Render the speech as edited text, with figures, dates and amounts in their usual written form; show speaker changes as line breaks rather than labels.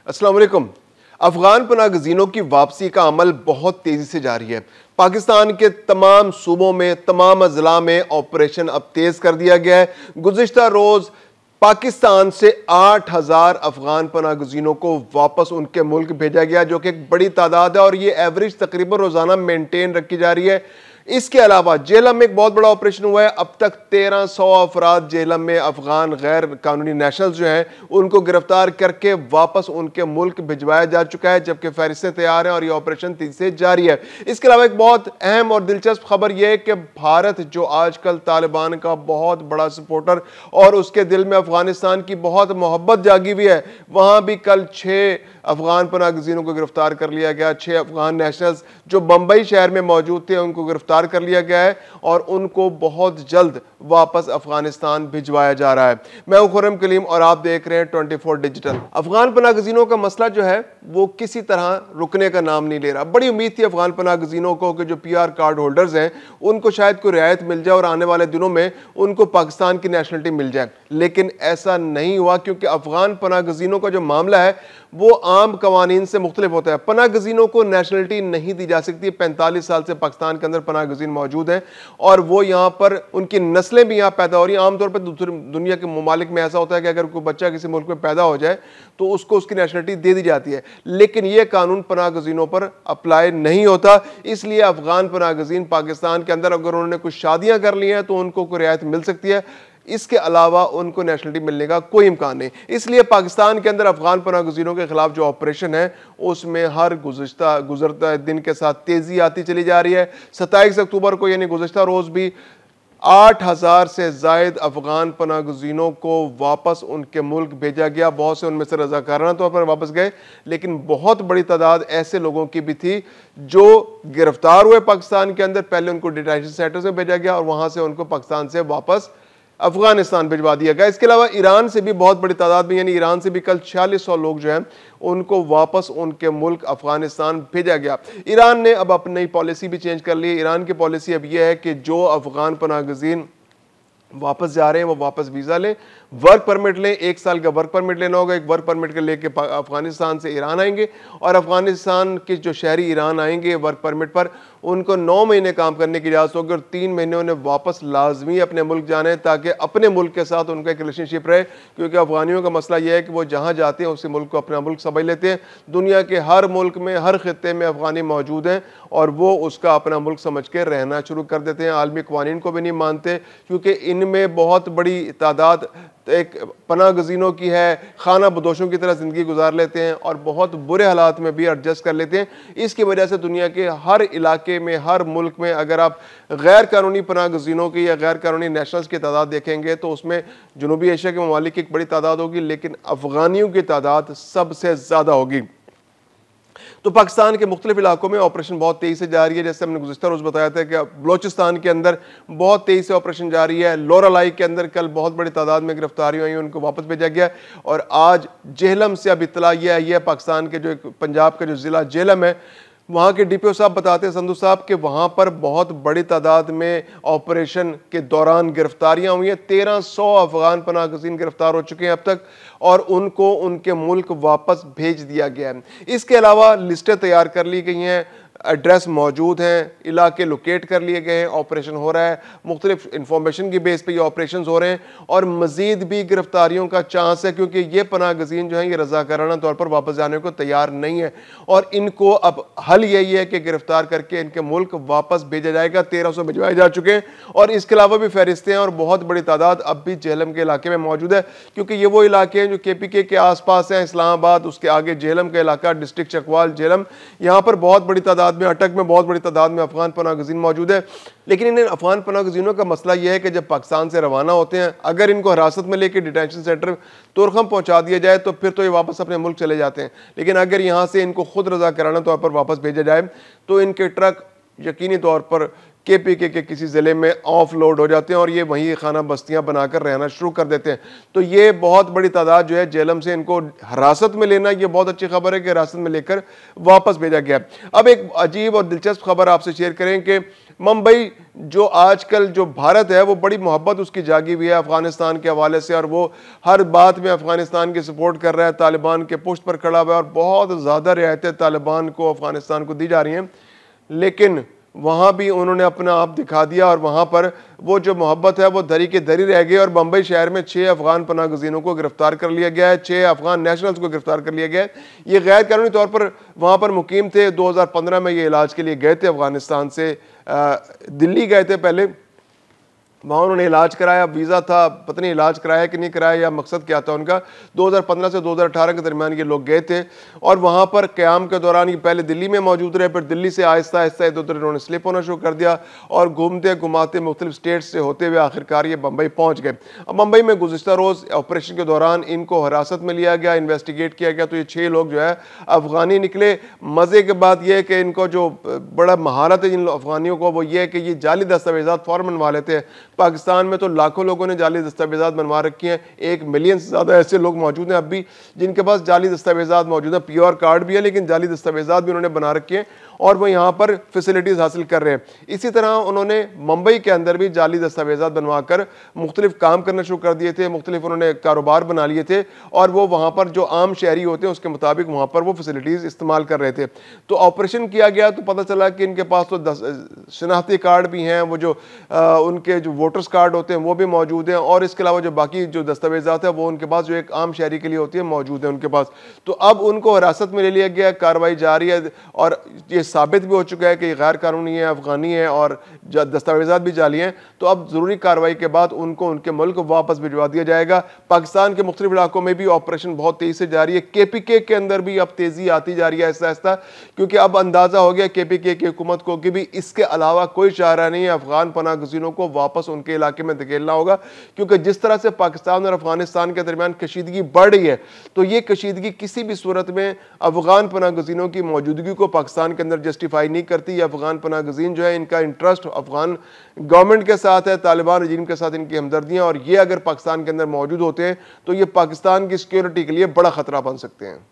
अस्सलाम वालेकुम। अफगान पनाहगज़ीनों की वापसी का अमल बहुत तेजी से जारी है। पाकिस्तान के तमाम सूबों में, तमाम अजला में ऑपरेशन अब तेज कर दिया गया है। गुज़िश्ता रोज पाकिस्तान से 8,000 अफगान पनाहगज़ीनों को वापस उनके मुल्क भेजा गया, जो कि एक बड़ी तादाद है और ये एवरेज तकरीबन रोजाना मेंटेन रखी जा रही है। इसके अलावा जेलम में एक बहुत बड़ा ऑपरेशन हुआ है। अब तक 1300 अफराद जेलम में अफगान गैर कानूनी नेशनल जो हैं उनको गिरफ्तार करके वापस उनके मुल्क भिजवाया जा चुका है, जबकि फहरिस्तें तैयार हैं और ये ऑपरेशन तेजी से जारी है। इसके अलावा एक बहुत अहम और दिलचस्प खबर यह है कि भारत, जो आजकल तालिबान का बहुत बड़ा सपोर्टर और उसके दिल में अफगानिस्तान की बहुत मोहब्बत जागी हुई है, वहां भी कल 6 अफगान पनाहगज़ीनों को गिरफ्तार कर लिया गया। 6 अफगान नेशनल्स जो बंबई शहर में मौजूद थे उनको गिरफ्तार कर लिया गया है और उनको बहुत जल्द वापस अफगानिस्तान भिजवाया जा रहा है। मैं हूं खुर्रम कलीम और आप देख रहे हैं 24 डिजिटल। अफगान पनाहगज़ीनों का मसला जो है वो किसी तरह रुकने का नाम नहीं ले रहा। बड़ी उम्मीद थी अफगान पनाहगज़ीनों को कि जो PR कार्ड होल्डर्स हैं उनको शायद कोई रियायत मिल जाए और आने वाले दिनों में उनको पाकिस्तान की नेशनलिटी मिल जाए, लेकिन ऐसा नहीं हुआ, क्योंकि अफगान पनाहगज़ीनों का जो मामला है वो आम कवानीन से मुख्तलिफ होता है। पनाहगज़ीनों को नेशनलिटी नहीं दी जा सकती। 45 साल से पाकिस्तान के अंदर पनाहगज़ीन मौजूद हैं और वो यहाँ पर उनकी नस्लें भी यहाँ पैदा हो रही हैं। आमतौर पर दूसरी दुनिया के ममालिक में ऐसा होता है कि अगर कोई बच्चा किसी मुल्क में पैदा हो जाए तो उसको उसकी नेशनलिटी दे दी जाती है, लेकिन ये कानून पनाहगज़ीनों पर अप्लाई नहीं होता। इसलिए अफगान पनाहगज़ीन पाकिस्तान के अंदर अगर उन्होंने कुछ शादियां कर ली हैं तो उनको कोई रियायत मिल सकती है, इसके अलावा उनको नेशनलिटी मिलने का कोई इम्कान नहीं। इसलिए पाकिस्तान के अंदर अफगान पनाहगज़ीनों के खिलाफ जो ऑपरेशन है उसमें हर गुजरता दिन के साथ तेजी आती चली जा रही है। 27 अक्टूबर को यानी गुज़िश्ता रोज भी 8,000 से जायद अफगान पनाहगज़ीनों को वापस उनके मुल्क भेजा गया। बहुत से उनमें से रज़ाकाराना तौर पर वापस गए, लेकिन बहुत बड़ी तादाद ऐसे लोगों की भी थी जो गिरफ्तार हुए पाकिस्तान के अंदर। पहले उनको डिटेंशन सेंटर्स में भेजा गया और वहां से उनको पाकिस्तान से वापस अफगानिस्तान भिजवा दिया गया। इसके अलावा ईरान से भी बहुत बड़ी तादाद में, यानी ईरान से भी कल 4600 लोग जो हैं उनको वापस उनके मुल्क अफगानिस्तान भेजा गया। ईरान ने अब अपनी पॉलिसी भी चेंज कर ली है। ईरान की पॉलिसी अब यह है कि जो अफगान पनाहगज़ीन वापस जा रहे हैं वो वापस वीज़ा लें, वर्क परमिट लें। 1 साल का वर्क परमिट लेना होगा। एक वर्क परमिट के लेके अफगानिस्तान से ईरान आएंगे और अफगानिस्तान के जो शहरी ईरान आएंगे वर्क परमिट पर, उनको 9 महीने काम करने की इजाज़त होगी और 3 महीने उन्हें वापस लाजमी अपने मुल्क जाना है, ताकि अपने मुल्क के साथ उनका एक रिलेशनशिप रहे। क्योंकि अफगानियों का मसला यह है कि वो जहाँ जाते हैं उसी मुल्क को अपना मुल्क समझ लेते हैं। दुनिया के हर मुल्क में, हर खित्ते में अफगानी मौजूद हैं और वो उसका अपना मुल्क समझ के रहना शुरू कर देते हैं। आलमी कवानीन को भी नहीं मानते, क्योंकि इनमें बहुत बड़ी तादाद एक पनाहगज़ीनों की है, खाना बदोशों की तरह ज़िंदगी गुजार लेते हैं और बहुत बुरे हालात में भी एडजस्ट कर लेते हैं। इसकी वजह से दुनिया के हर इलाके में, हर मुल्क में अगर आप गैर कानूनी पनाहगज़ीनों की या गैर कानूनी नेशनल्स की तादाद देखेंगे तो उसमें जनूबी एशिया के ममालिक की एक बड़ी तादाद होगी, लेकिन अफगानियों की तादाद सबसे ज़्यादा होगी। तो पाकिस्तान के मुख्तलिफ इलाकों में ऑपरेशन बहुत तेज़ी से जारी है। जैसे हमने गुज़िश्ता रोज़ बताया था कि बलोचिस्तान के अंदर बहुत तेज़ी से ऑपरेशन जारी है। लोरालाई के अंदर कल बहुत बड़ी तादाद में गिरफ्तारियाँ हुई, उनको वापस भेजा गया। और आज जेहलम से अब इत्तला यह आई है, पाकिस्तान के जो एक पंजाब का जो ज़िला जेहलम है वहाँ के DPO साहब बताते हैं, संधू साहब, कि वहाँ पर बहुत बड़ी तादाद में ऑपरेशन के दौरान गिरफ्तारियाँ हुई हैं। 1300 अफगान पनाहगज़ीन गिरफ्तार हो चुके हैं अब तक और उनको उनके मुल्क वापस भेज दिया गया है। इसके अलावा लिस्टें तैयार कर ली गई हैं, एड्रेस मौजूद हैं, इलाके लोकेट कर लिए गए हैं, ऑपरेशन हो रहा है। मुख्तलिफ इंफॉर्मेशन की बेस पे ये ऑपरेशन हो रहे हैं और मज़ीद भी गिरफ्तारियों का चांस है, क्योंकि ये पनाहगज़ीन जो हैं ये रज़ाकाराना तौर पर वापस जाने को तैयार नहीं है और इनको अब हल यही है कि गिरफ्तार करके इनके मुल्क वापस भेजा जाएगा। 1300 भिजवाए जा चुके हैं और इसके अलावा भी फहरिस्तें हैं और बहुत बड़ी तादाद अब भी जेहलम के इलाके में मौजूद है, क्योंकि ये वो इलाके हैं जो KPK के आसपास हैं। इस्लामाबाद, उसके आगे जेहलम का इलाका, डिस्ट्रिक्ट चकवाल जेहलम, यहाँ पर बहुत बड़ी तादाद में, अटक में बहुत बड़ी तादाद में अफगान पनाहगज़ीन मौजूद है। लेकिन इन अफगान पनाहगज़ीनों का मसला यह है कि जब पाकिस्तान से रवाना होते हैं, अगर इनको हिरासत में लेकर डिटेंशन सेंटर तुरखम पहुंचा दिया जाए तो फिर तो ये वापस अपने मुल्क चले जाते हैं। लेकिन अगर यहाँ से इनको खुद रज़ाकाराना तौर पर वापस भेजा जाए तो इनके ट्रक यकीनी तौर पर KPK के किसी ज़िले में ऑफ लोड हो जाते हैं और ये वहीं खाना बस्तियां बनाकर रहना शुरू कर देते हैं। तो ये बहुत बड़ी तादाद जो है जेहलम से इनको हिरासत में लेना, ये बहुत अच्छी खबर है कि हिरासत में लेकर वापस भेजा गया। अब एक अजीब और दिलचस्प खबर आपसे शेयर करें कि मुंबई जो आजकल जो भारत है वो बड़ी मोहब्बत उसकी जागी हुई है अफगानिस्तान के हवाले से, और वो हर बात में अफगानिस्तान की सपोर्ट कर रहा है, तालिबान के पुष्ट पर खड़ा हुआ है और बहुत ज़्यादा रियायतें तालिबान को अफगानिस्तान को दी जा रही हैं। लेकिन वहाँ भी उन्होंने अपना आप दिखा दिया और वहाँ पर वो जो मोहब्बत है वो दरी के दरी रह गई। और मुंबई शहर में 6 अफगान पनाह गजीनों को गिरफ्तार कर लिया गया है, 6 अफगान नेशनल्स को गिरफ्तार कर लिया गया है। ये गैर कानूनी तौर पर वहाँ पर मुकीम थे। 2015 में ये इलाज के लिए गए थे अफगानिस्तान से, दिल्ली गए थे पहले, वहाँ उन्होंने इलाज कराया, वीज़ा था, पता नहीं इलाज कराया कि नहीं कराया या मकसद क्या था उनका। 2015 से 2018 के दरमियान ये लोग गए थे और वहाँ पर क़याम के दौरान ये पहले दिल्ली में मौजूद रहे, फिर दिल्ली से आहिस्ता आहिस्ता इधर उधर इन्होंने स्लिप होना शुरू कर दिया और घूमते घुमाते मुख्तलिफ स्टेट्स से होते हुए आखिरकार ये मुंबई पहुँच गए। अब मुंबई में गुज़िश्ता रोज़ ऑपरेशन के दौरान इनको हिरासत में लिया गया, इन्वेस्टिगेट किया गया, तो ये 6 लोग जो है अफ़गानी निकले। मज़े की बात यह है कि इनको जो बड़ा महारत है इन अफ़गानियों को वो ये है कि ये जाली दस्तावेज़ात फ़ौरन बनवा लेते हैं। पाकिस्तान में तो लाखों लोगों ने जाली दस्तावेज़ात बनवा रखी हैं, 1 मिलियन से ज़्यादा ऐसे लोग मौजूद हैं अब भी जिनके पास जाली दस्तावेज़ात मौजूद हैं। पीआर कार्ड भी है लेकिन जाली दस्तावेज़ात भी उन्होंने बना रखे हैं और वो यहाँ पर फैसिलिटीज़ हासिल कर रहे हैं। इसी तरह उन्होंने मुंबई के अंदर भी जाली दस्तावेज़ात बनवाकर मुख्तलिफ काम करना शुरू कर दिए थे, मुख्तलिफ उन्होंने कारोबार बना लिए थे और वो वहाँ पर जो आम शहरी होते हैं उसके मुताबिक वहाँ पर वो फैसिलिटीज़ इस्तेमाल कर रहे थे। तो ऑपरेशन किया गया तो पता चला कि इनके पास तो शनाख्ती कार्ड भी हैं, वो जो उनके जो वोटर्स कार्ड होते हैं वो भी मौजूद हैं और इसके अलावा जो बाकी जो दस्तावेज़ात है वो उनके पास जो एक आम शहरी के लिए होती है मौजूद है उनके पास। तो अब उनको हिरासत में ले लिया गया, कार्रवाई जारी है और ये साबित भी हो चुका है कि ये गैर कानूनी है, अफगानी है और दस्तावेज़ात भी जाली हैं। तो अब ज़रूरी कार्रवाई के बाद उनको उनके मुल्क वापस भिजवा दिया जाएगा। पाकिस्तान के मुख्तलिफ इलाकों में भी ऑपरेशन बहुत तेज़ी से जारी है। KPK के अंदर भी अब तेज़ी आती जा रही है आहिस्ता आहिस्ता, क्योंकि अब अंदाज़ा हो गया KPK की हुकूमत को कि भी इसके अलावा कोई चारा नहीं है, अफगान पनाह गज़ीनों को वापस उनके इलाके में धकेलना होगा। क्योंकि जिस तरह से पाकिस्तान और अफगानिस्तान के दरमियान कशीदगी बढ़ रही है तो ये कशीदगी किसी भी सूरत में अफगान पनाह गज़ीनों की मौजूदगी को पाकिस्तान के अंदर जस्टिफाई नहीं करती। अफगान पनाह गज़ीन जो है इनका इंटरेस्ट अफगान गवर्नमेंट के साथ है, तालिबान रजीम के साथ इनकी हमदर्दियाँ, और ये अगर पाकिस्तान के अंदर मौजूद होते हैं तो ये पाकिस्तान की सिक्योरिटी के लिए बड़ा खतरा बन सकते हैं।